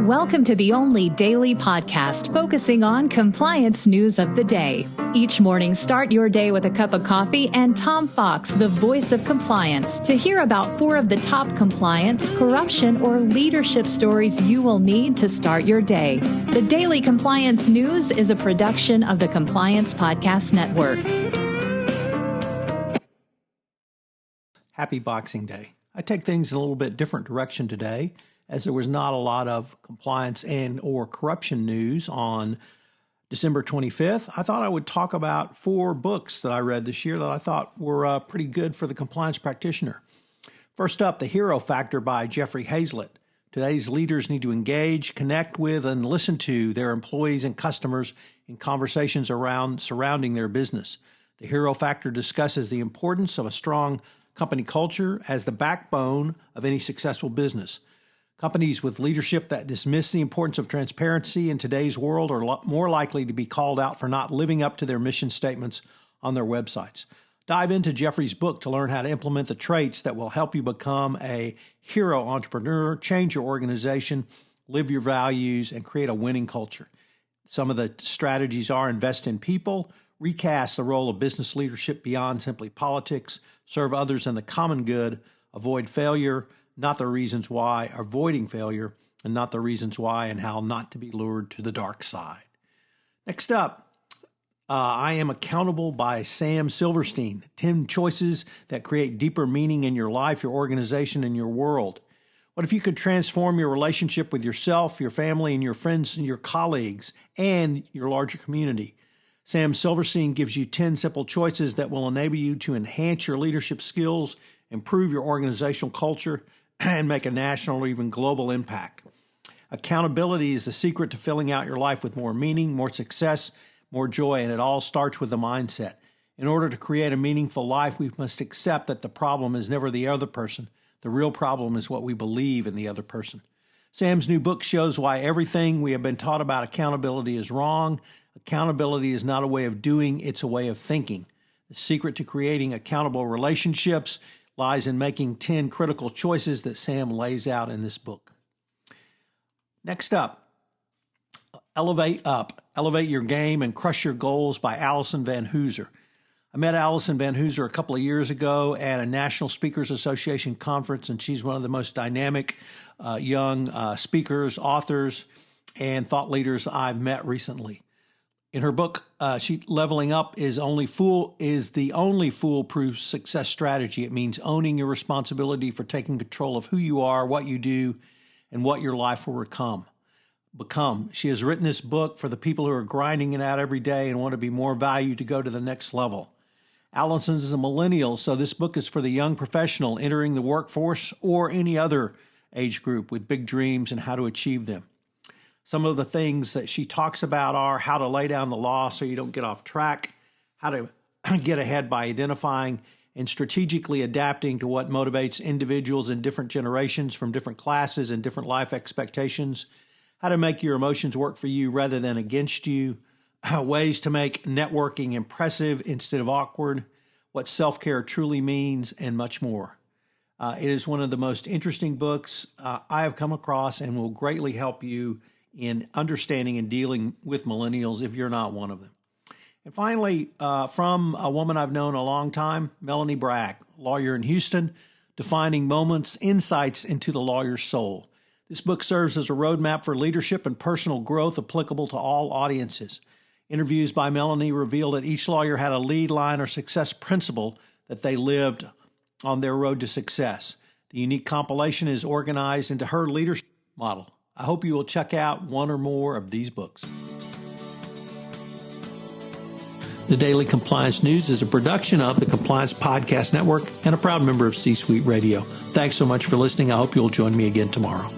Welcome to the only daily podcast focusing on compliance news of the day. Each morning, start your day with a cup of coffee and Tom Fox, the voice of compliance, to hear about 4 of the top compliance, corruption, or leadership stories you will need to start your day. The Daily Compliance News is a production of the Compliance Podcast Network. Happy Boxing Day. I take things in a little bit different direction today, as there was not a lot of compliance and or corruption news on December 25th. I thought I would talk about 4 books that I read this year that I thought were pretty good for the compliance practitioner. First up, The Hero Factor by Jeffrey Hayzlett. Today's leaders need to engage, connect with, and listen to their employees and customers in conversations surrounding their business. The Hero Factor discusses the importance of a strong company culture as the backbone of any successful business. Companies with leadership that dismiss the importance of transparency in today's world are more likely to be called out for not living up to their mission statements on their websites. Dive into Jeffrey's book to learn how to implement the traits that will help you become a hero entrepreneur, change your organization, live your values, and create a winning culture. Some of the strategies are: invest in people, recast the role of business leadership beyond simply politics, serve others in the common good, avoid failure, not the reasons why, avoiding failure, and not the reasons why, and how not to be lured to the dark side. Next up, I Am Accountable by Sam Silverstein. 10 choices that create deeper meaning in your life, your organization, and your world. What if you could transform your relationship with yourself, your family, and your friends, and your colleagues, and your larger community? Sam Silverstein gives you 10 simple choices that will enable you to enhance your leadership skills, improve your organizational culture, and make a national or even global impact. Accountability is the secret to filling out your life with more meaning, more success, more joy, and it all starts with the mindset. In order to create a meaningful life, we must accept that the problem is never the other person. The real problem is what we believe in the other person. Sam's new book shows why everything we have been taught about accountability is wrong. Accountability is not a way of doing, it's a way of thinking. The secret to creating accountable relationships lies in making 10 critical choices that Sam lays out in this book. Next up, Elevate Up, Elevate Your Game and Crush Your Goals by Alyson van Hooser. I met Alyson van Hooser a couple of years ago at a National Speakers Association conference, and she's one of the most dynamic young speakers, authors, and thought leaders I've met recently. In her book, Leveling Up is the only foolproof success strategy. It means owning your responsibility for taking control of who you are, what you do, and what your life will become. She has written this book for the people who are grinding it out every day and want to be more valued to go to the next level. Alyson is a millennial, so this book is for the young professional entering the workforce or any other age group with big dreams and how to achieve them. Some of the things that she talks about are how to lay down the law so you don't get off track, how to get ahead by identifying and strategically adapting to what motivates individuals in different generations from different classes and different life expectations, how to make your emotions work for you rather than against you, ways to make networking impressive instead of awkward, what self-care truly means, and much more. It is one of the most interesting books I have come across and will greatly help you in understanding and dealing with millennials if you're not one of them. And finally, from a woman I've known a long time, Melanie Bragg, lawyer in Houston, Defining Moments, Insights into the Lawyer's Soul. This book serves as a roadmap for leadership and personal growth applicable to all audiences. Interviews by Melanie reveal that each lawyer had a lead line or success principle that they lived on their road to success. The unique compilation is organized into her leadership model. I hope you will check out one or more of these books. The Daily Compliance News is a production of the Compliance Podcast Network and a proud member of C-Suite Radio. Thanks so much for listening. I hope you'll join me again tomorrow.